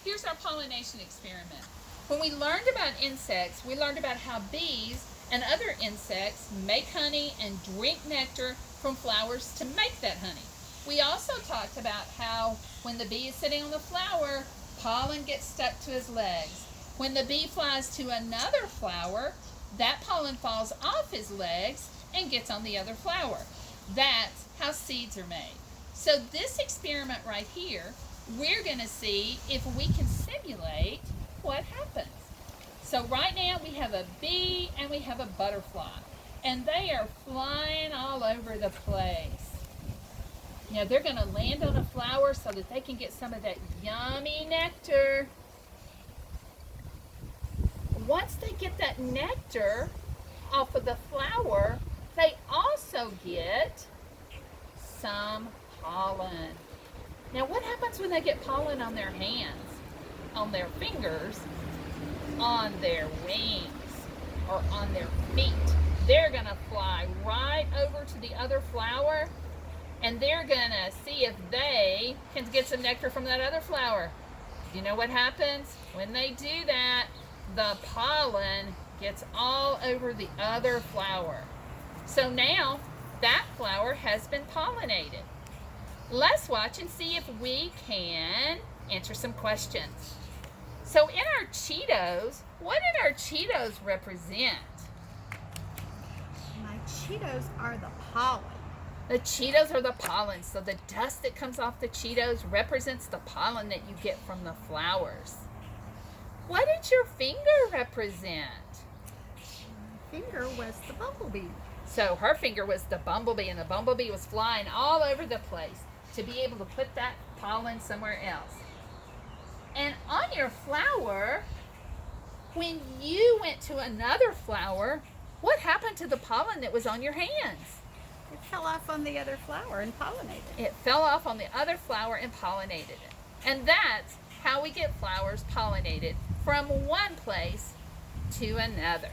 Here's our pollination experiment. When we learned about insects, we learned about how bees and other insects make honey and drink nectar from flowers to make that honey. We also talked about how when the bee is sitting on the flower, pollen gets stuck to his legs. When the bee flies to another flower, that pollen falls off his legs and gets on the other flower. That's how seeds are made. So this experiment right here, we're going to see if we can simulate what happens. So right now we have a bee and we have a butterfly, and they are flying all over the place. Now they're going to land on a flower so that they can get some of that yummy nectar. Once they get that nectar off of the flower, they also get some pollen. Now what happens when they get pollen on their hands, on their fingers, on their wings, or on their feet? They're going to fly right over to the other flower, and they're going to see if they can get some nectar from that other flower. You know what happens? When they do that, the pollen gets all over the other flower. So now that flower has been pollinated. Let's watch and see if we can answer some questions. So in our Cheetos, what did our Cheetos represent? My Cheetos are the pollen. The Cheetos are the pollen. So the dust that comes off the Cheetos represents the pollen that you get from the flowers. What did your finger represent? My finger was the bumblebee. So her finger was the bumblebee, and the bumblebee was flying all over the place to be able to put that pollen somewhere else. And on your flower, when you went to another flower, what happened to the pollen that was on your hands? It fell off on the other flower and pollinated. It fell off on the other flower and pollinated it. And that's how we get flowers pollinated from one place to another.